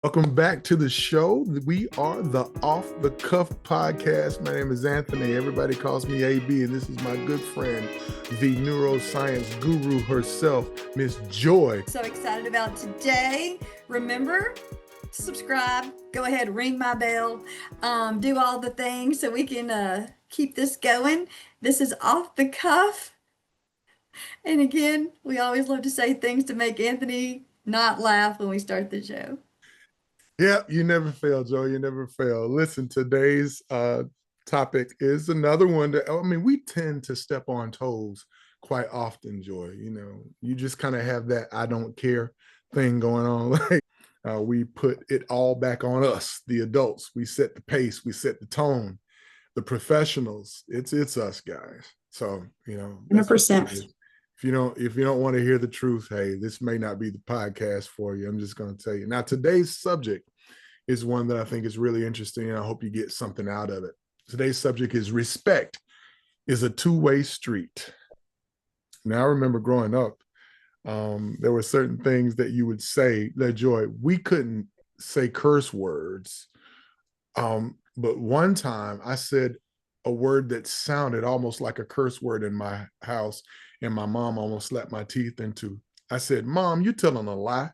Welcome back to the show. We are the Off the Cuff podcast. My name is Anthony. Everybody calls me AB, and this is my good friend, the neuroscience guru herself, Miss Joy. So excited about today. Remember, subscribe, go ahead, ring my bell, do all the things so we can keep this going. This is Off the Cuff. And again, we always love to say things to make Anthony not laugh when we start the show. Yeah, you never fail, Joy. You never fail. Listen, today's topic is another one that, we tend to step on toes quite often, Joy. You just kind of have that I don't care thing going on. Like we put it all back on us, the adults. We set the pace, we set the tone. The professionals, it's us guys. So, that's 100%. if you don't want to hear the truth, hey, this may not be the podcast for you. I'm just going to tell you. Now, today's subject is one that I think is really interesting, and I hope you get something out of it. Today's subject is respect is a two-way street. Now, I remember growing up, there were certain things that you would say, that Joy, we couldn't say curse words. But one time I said a word that sounded almost like a curse word in my house, and my mom almost slapped my teeth into. I said, "Mom, you telling a lie."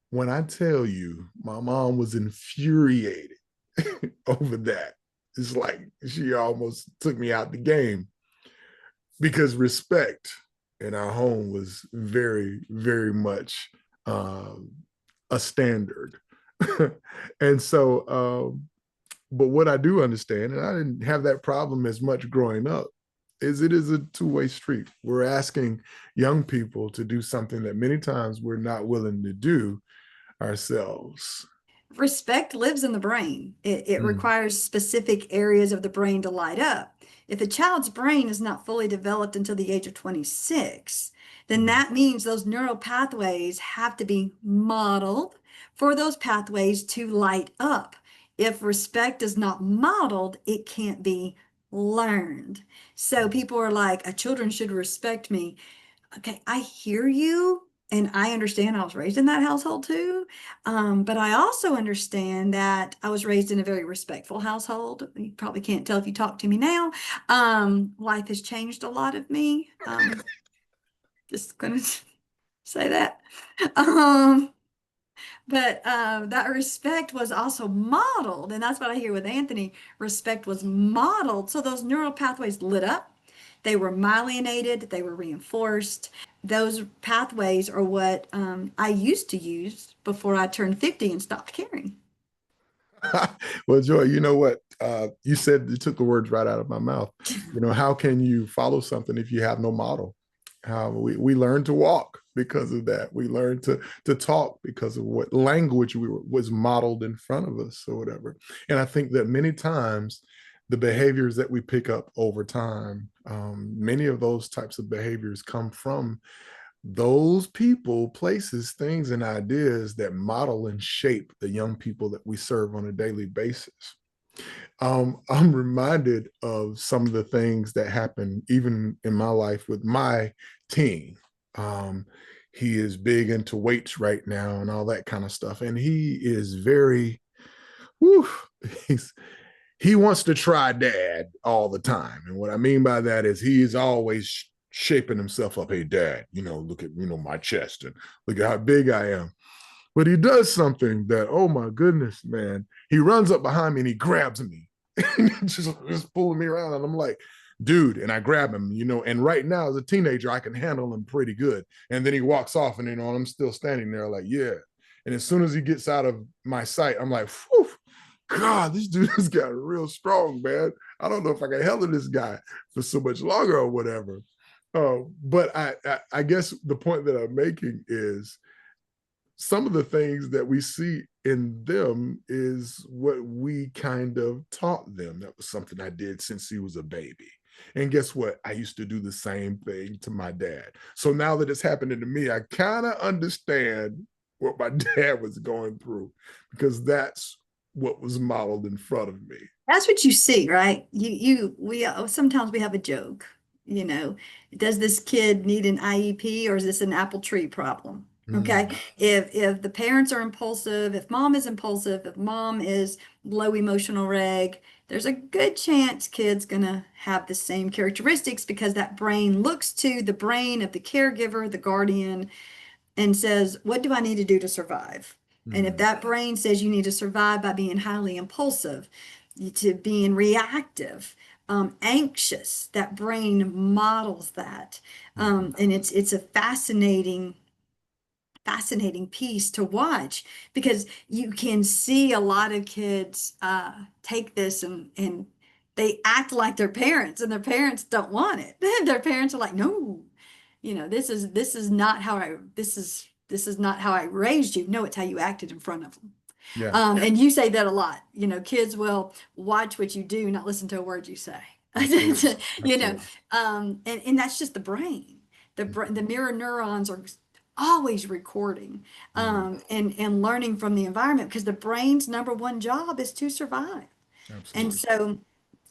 When I tell you, my mom was infuriated over that. It's like she almost took me out the game, because respect in our home was very, very much a standard. And so, but what I do understand, and I didn't have that problem as much growing up, is it is a two-way street. We're asking young people to do something that many times we're not willing to do ourselves. Respect lives in the brain. It requires specific areas of the brain to light up. If a child's brain is not fully developed until the age of 26, then that means those neural pathways have to be modeled for those pathways to light up. If respect is not modeled, it can't be learned. So people are like, children should respect me. Okay, I hear you. And I understand I was raised in that household too. But I also understand that I was raised in a very respectful household. You probably can't tell if you talk to me now. Life has changed a lot of me. Just gonna say that. But that respect was also modeled. And that's what I hear with Anthony. Respect was modeled. So those neural pathways lit up. They were myelinated, they were reinforced. Those pathways are what I used to use before I turned 50 and stopped caring. Well, Joy, you know what? You said, you took the words right out of my mouth. How can you follow something if you have no model? We learn to walk because of that. We learn to talk because of what language was modeled in front of us or whatever. And I think that many times the behaviors that we pick up over time, many of those types of behaviors come from those people, places, things, and ideas that model and shape the young people that we serve on a daily basis. I'm reminded of some of the things that happen even in my life with my teen. He is big into weights right now and all that kind of stuff. And he is very, whew, he wants to try dad all the time. And what I mean by that is he's always shaping himself up. Hey, dad, look at, my chest and look at how big I am. But he does something that, oh my goodness, man, he runs up behind me and he grabs me and just pulling me around. And I'm like, dude, and I grab him, and right now as a teenager, I can handle him pretty good. And then he walks off and, I'm still standing there like, yeah. And as soon as he gets out of my sight, I'm like, whew, God, this dude has got real strong, man. I don't know if I can handle this guy for so much longer or whatever. But I guess the point that I'm making is some of the things that we see in them is what we kind of taught them. That was something I did since he was a baby. And guess what? I used to do the same thing to my dad. So now that it's happening to me, I kind of understand what my dad was going through, because that's what was modeled in front of me. That's what you see, right? We sometimes we have a joke, does this kid need an IEP or is this an apple tree problem? Okay. Mm, If the parents are impulsive, if mom is impulsive, if mom is low emotional reg, there's a good chance kid's gonna have the same characteristics because that brain looks to the brain of the caregiver, the guardian, and says, what do I need to do to survive? And if mm, that brain says you need to survive by being highly impulsive, to being reactive, anxious, that brain models that. mhm, And it's a fascinating piece to watch because you can see a lot of kids take this and they act like their parents and their parents don't want it. Their parents are like, no, this is not how this is not how I raised you. No, it's how you acted in front of them. yeah, And you say that a lot. Kids will watch what you do, not listen to a word you say. absolutely, you know, absolutely. and that's just the brain. The mirror neurons are always recording Mm, and learning from the environment because the brain's number one job is to survive. And absolutely. so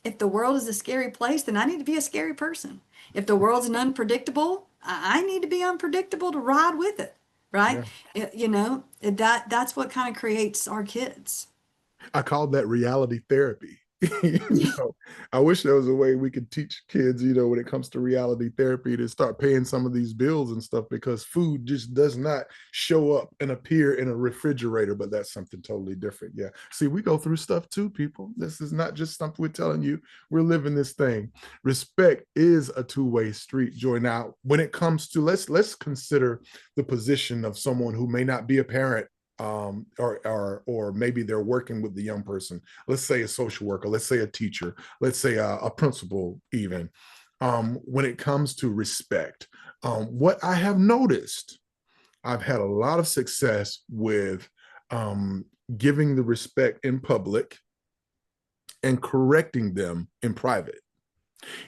if the world is a scary place, then I need to be a scary person. If the world's an unpredictable, I need to be unpredictable to ride with it, right? Yeah. That's what kind of creates our kids. I call that reality therapy. I wish there was a way we could teach kids, when it comes to reality therapy, to start paying some of these bills and stuff because food just does not show up and appear in a refrigerator, but that's something totally different. Yeah. See, we go through stuff too, people. This is not just something we're telling you. We're living this thing. Respect is a two-way street, Joy. Now, when it comes to let's consider the position of someone who may not be a parent, or maybe they're working with the young person. Let's say a social worker, let's say a teacher, let's say a principal, even. When it comes to respect, what I have noticed, I've had a lot of success with giving the respect in public and correcting them in private.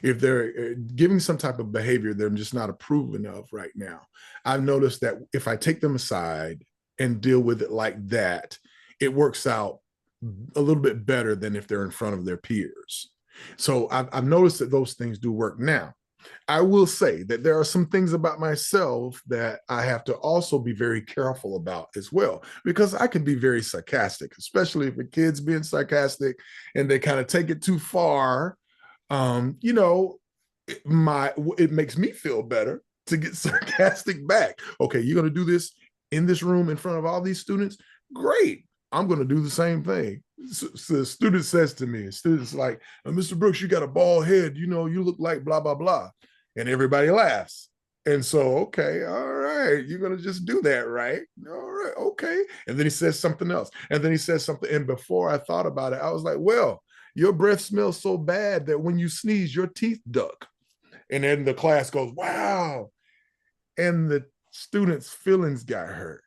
If they're giving some type of behavior they're just not approving of right now, I've noticed that if I take them aside and deal with it like that, it works out a little bit better than if they're in front of their peers. So I've noticed that those things do work. Now, I will say that there are some things about myself that I have to also be very careful about as well, because I can be very sarcastic, especially if a kid's being sarcastic and they kind of take it too far. um, you know, it makes me feel better to get sarcastic back. Okay, you're gonna do this in this room in front of all these students. Great. I'm gonna do the same thing. So the student says to me, students like, Mr. Brooks, you got a bald head, you look like blah, blah, blah. And everybody laughs. And so, okay, all right, you're gonna just do that, right? All right, okay. And then he says something else. And then he says something. And before I thought about it, I was like, well, your breath smells so bad that when you sneeze, your teeth duck. And then the class goes, wow. And the students' feelings got hurt.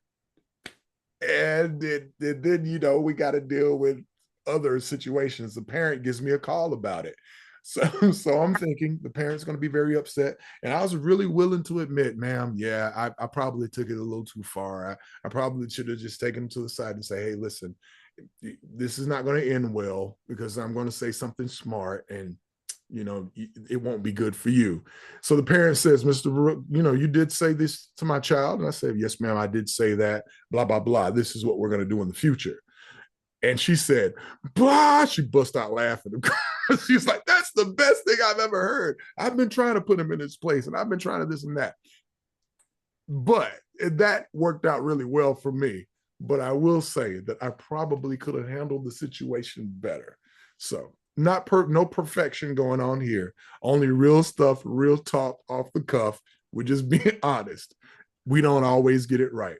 And then, we got to deal with other situations. The parent gives me a call about it. So I'm thinking the parent's going to be very upset. And I was really willing to admit, ma'am, yeah, I probably took it a little too far. I probably should have just taken him to the side and say, hey, listen, this is not going to end well because I'm going to say something smart and it won't be good for you. So the parent says, Mr. Rook, you did say this to my child. And I said, yes, ma'am, I did say that, blah, blah, blah. This is what we're going to do in the future. And she said, blah, she bust out laughing. She's like, that's the best thing I've ever heard. I've been trying to put him in his place and I've been trying to this and that. But that worked out really well for me. But I will say that I probably could have handled the situation better. So no perfection going on here. Only real stuff, real talk off the cuff. We're just being honest. We don't always get it right.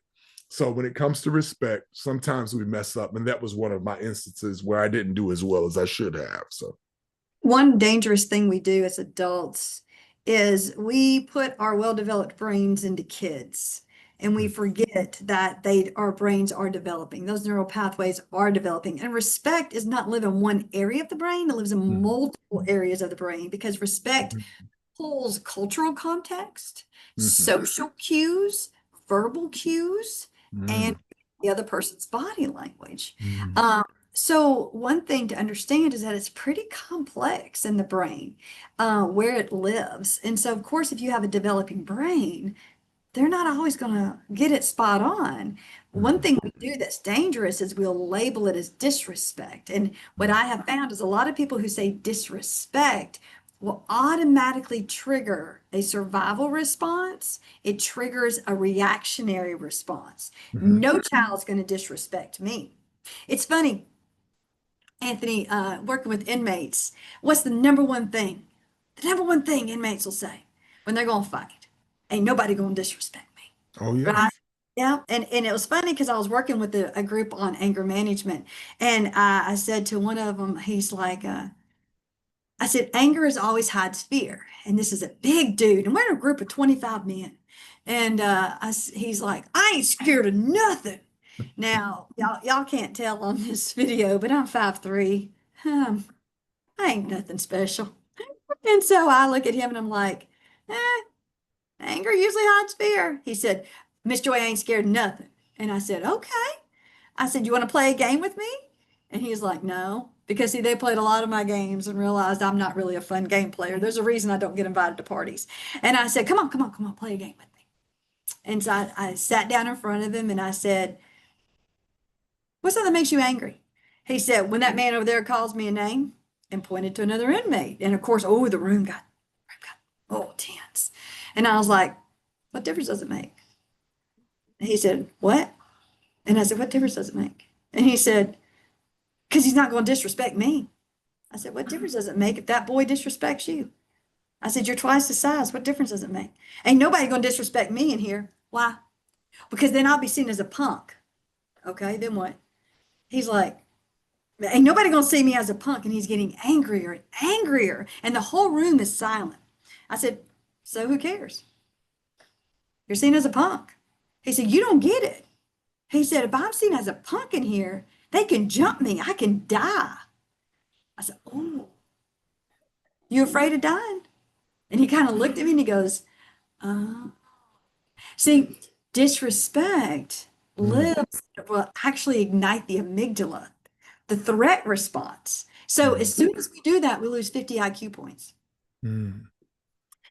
So when it comes to respect, sometimes we mess up. And that was one of my instances where I didn't do as well as I should have. So One dangerous thing we do as adults is we put our well-developed brains into kids and we forget that our brains are developing. Those neural pathways are developing. And respect is not live in one area of the brain, it lives in mm-hmm. multiple areas of the brain because respect Mm-hmm. pulls cultural context, Mm-hmm. social cues, verbal cues, and Mm-hmm. the other person's body language. Mm-hmm. So one thing to understand is that it's pretty complex in the brain, where it lives. And so, of course, if you have a developing brain, they're not always going to get it spot on. One Mhm. thing we do that's dangerous is we'll label it as disrespect. And what I have found is a lot of people who say disrespect will automatically trigger a survival response. It triggers a reactionary response. Mhm. No child's going to disrespect me. It's funny, Anthony, working with inmates, what's the number one thing? The number one thing inmates will say when they're going to fight, ain't nobody going to disrespect me. Oh yeah. Right. Yeah. And it was funny because I was working with a group on anger management. And I said to one of them, he's like, I said, anger is always hides fear. And this is a big dude. And we're in a group of 25 men. And he's like, I ain't scared of nothing. Now, y'all can't tell on this video, but I'm 5'3". Um, I ain't nothing special. And so I look at him and I'm like, eh, anger usually hides fear. He said, Miss Joy ain't scared of nothing. And I said, okay. I said, you want to play a game with me? And he's like, no. Because see, they played a lot of my games and realized I'm not really a fun game player. There's a reason I don't get invited to parties. And I said, come on, play a game with me. And so I sat down in front of him and I said, what's something that makes you angry? He said, when that man over there calls me a name and pointed to another inmate. And of course, oh, the room got oh tense. And I was like, what difference does it make? And he said, what? And I said, what difference does it make? And he said, because he's not going to disrespect me. I said, what difference does it make if that boy disrespects you? I said, you're twice the size. What difference does it make? Ain't nobody going to disrespect me in here. Why? Because then I'll be seen as a punk. Okay, then what? He's like, ain't nobody going to see me as a punk. And he's getting angrier and angrier. And the whole room is silent. I said, so who cares? You're seen as a punk. He said, you don't get it. He said, if I'm seen as a punk in here, they can jump me. I can die. I said, oh, you afraid of dying? And he kind of looked at me and he goes, uh, see, disrespect Mm. lives, will actually ignite the amygdala, the threat response. So Mm. as soon as we do that, we lose 50 IQ points. Mm.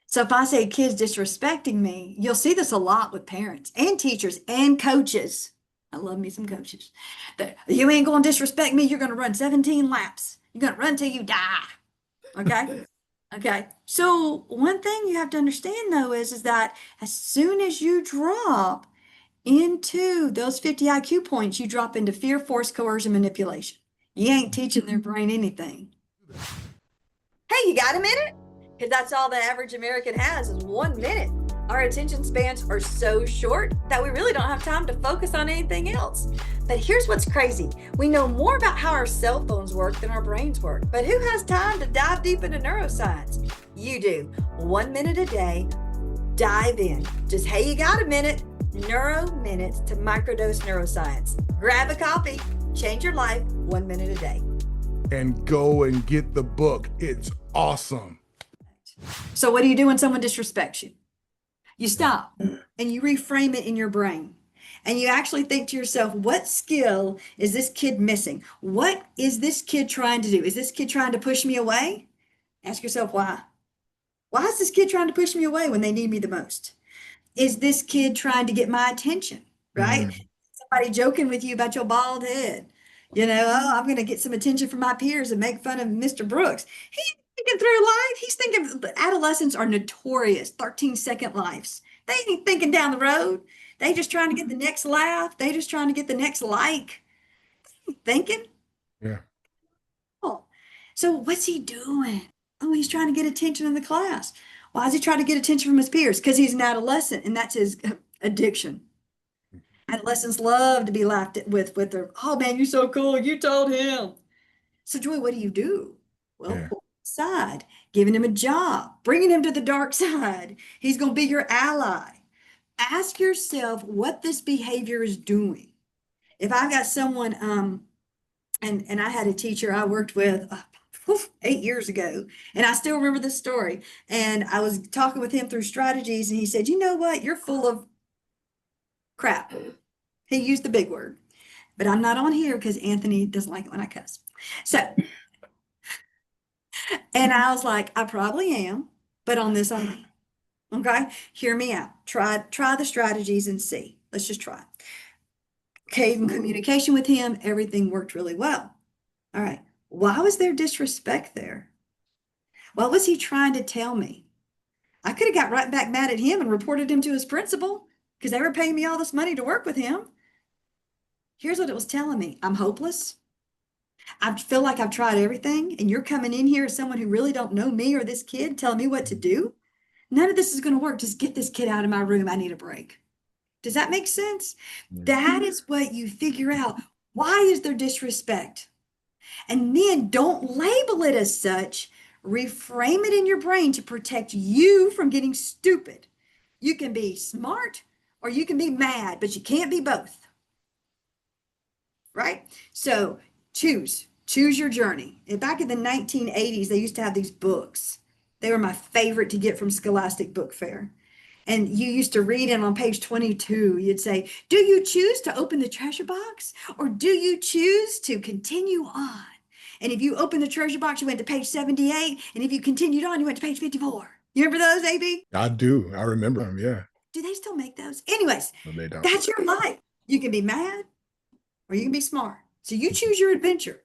So if I say kids disrespecting me, you'll see this a lot with parents and teachers and coaches. I love me some coaches. You ain't going to disrespect me. You're going to run 17 laps. You're going to run till you die. Okay. Okay. So one thing you have to understand though is that as soon as you drop into those 50 IQ points, you drop into fear, force, coercion, manipulation. You ain't teaching their brain anything. Hey, you got a minute? Because that's all the average American has is 1 minute. Our attention spans are so short that we really don't have time to focus on anything else. But here's what's crazy. We know more about how our cell phones work than our brains work. But who has time to dive deep into neuroscience? You do. 1 minute a day. Dive in. Just, hey, you got a minute. Neuro Minutes to Microdose Neuroscience. Grab a copy. Change your life 1 minute a day. And go and get the book. It's awesome. So what do you do when someone disrespects you? You stop and you reframe it in your brain. And you actually think to yourself, what skill is this kid missing? What is this kid trying to do? Is this kid trying to push me away? Ask yourself why. Why is this kid trying to push me away when they need me the most? Is this kid trying to get my attention? Right? Mm. Somebody joking with you about your bald head. You know, oh, I'm going to get some attention from my peers and make fun of Mr. Brooks. He's thinking through life. He's thinking, adolescents are notorious, 13-second lives. They ain't thinking down the road. They just trying to get the next laugh. They just trying to get the next like. Thinking. Yeah. Oh, so what's he doing? Oh, he's trying to get attention in the class. Why is he trying to get attention from his peers? Because he's an adolescent and that's his addiction. Adolescents love to be laughed at with their, oh man, you're so cool. You told him. So Joy, what do you do? Well, Yeah. pull him aside, giving him a job, bringing him to the dark side. He's going to be your ally. Ask yourself what this behavior is doing. If I've got someone, and I had a teacher I worked with 8 years ago, and I still remember this story. And I was talking with him through strategies, and he said, you know what? You're full of crap. He used the big word, but I'm not on here because Anthony doesn't like it when I cuss. So, and I was like, I probably am, but on this, I'm not. Okay, hear me out. Try the strategies and see. Let's just try. Okay, in communication with him, everything worked really well. All right. Why was there disrespect there? What was he trying to tell me? I could have got right back mad at him and reported him to his principal because they were paying me all this money to work with him. Here's what it was telling me. I'm hopeless. I feel like I've tried everything, and you're coming in here as someone who really don't know me or this kid telling me what to do. None of this is going to work. Just get this kid out of my room. I need a break. Does that make sense? That is what you figure out. Why is there disrespect? And then don't label it as such. Reframe it in your brain to protect you from getting stupid. You can be smart or you can be mad, but you can't be both. Right? So choose your journey. And back in the 1980s, they used to have these books. They were my favorite to get from Scholastic Book Fair. And you used to read it on page 22. You'd say, do you choose to open the treasure box or do you choose to continue on? And if you open the treasure box, you went to page 78. And if you continued on, you went to page 54. You remember those, AB? I do. I remember them. Yeah. Do they still make those? Anyways, No, they don't. that's your life. You can be mad or you can be smart. So you choose your adventure.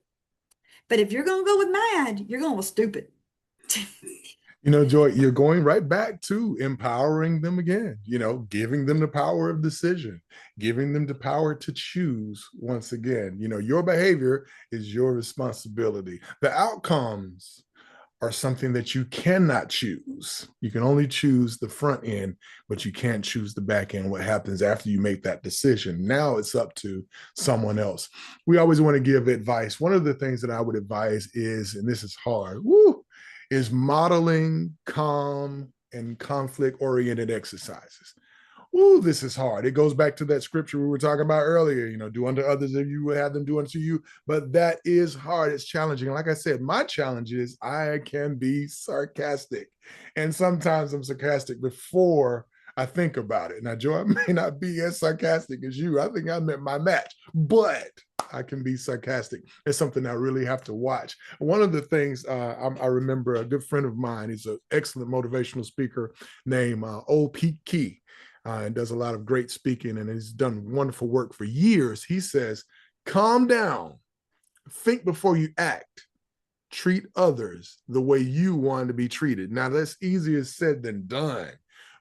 But if you're going to go with mad, you're going with stupid. You know, Joy, you're going right back to empowering them again, you know, giving them the power of decision, giving them the power to choose once again. You know, your behavior is your responsibility. The outcomes are something that you cannot choose. You can only choose the front end, but you can't choose the back end, what happens after you make that decision. Now it's up to someone else. We always want to give advice. One of the things that I would advise is, and this is hard, is modeling calm and conflict-oriented exercises. Ooh, this is hard. It goes back to that scripture we were talking about earlier, you know, do unto others as you would have them do unto you. But that is hard. It's challenging. Like I said, my challenge is I can be sarcastic. And sometimes I'm sarcastic before I think about it. Now, Joy, I may not be as sarcastic as you. I think I met my match, but I can be sarcastic. It's something I really have to watch. One of the things I remember a good friend of mine, he's an excellent motivational speaker named Old Pete Key, and does a lot of great speaking, and he's done wonderful work for years. He says, calm down, think before you act, treat others the way you want to be treated. Now, that's easier said than done.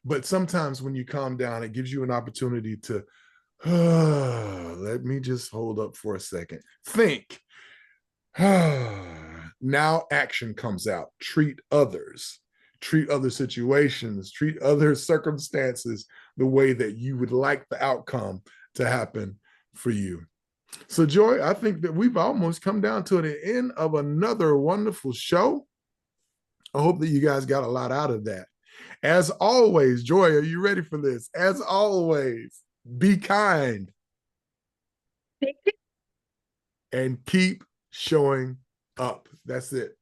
But sometimes when you calm down, it gives you an opportunity to, let me just hold up for a second. Think. Now action comes out. Treat others. Treat other situations. Treat other circumstances the way that you would like the outcome to happen for you. So, Joy, I think that we've almost come down to the end of another wonderful show. I hope that you guys got a lot out of that. As always, Joy, are you ready for this? As always, be kind and keep showing up. That's it.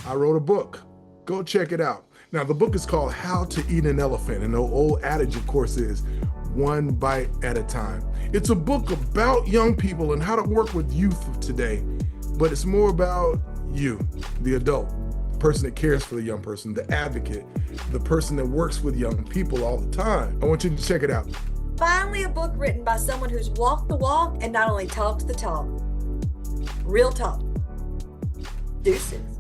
I wrote a book. Go check it out. Now, the book is called How to Eat an Elephant. And the old adage, of course, is one bite at a time. It's a book about young people and how to work with youth of today. But it's more about you, the adult, the person that cares for the young person, the advocate, the person that works with young people all the time. I want you to check it out. Finally, a book written by someone who's walked the walk and not only talks the talk. Real talk. Deuces.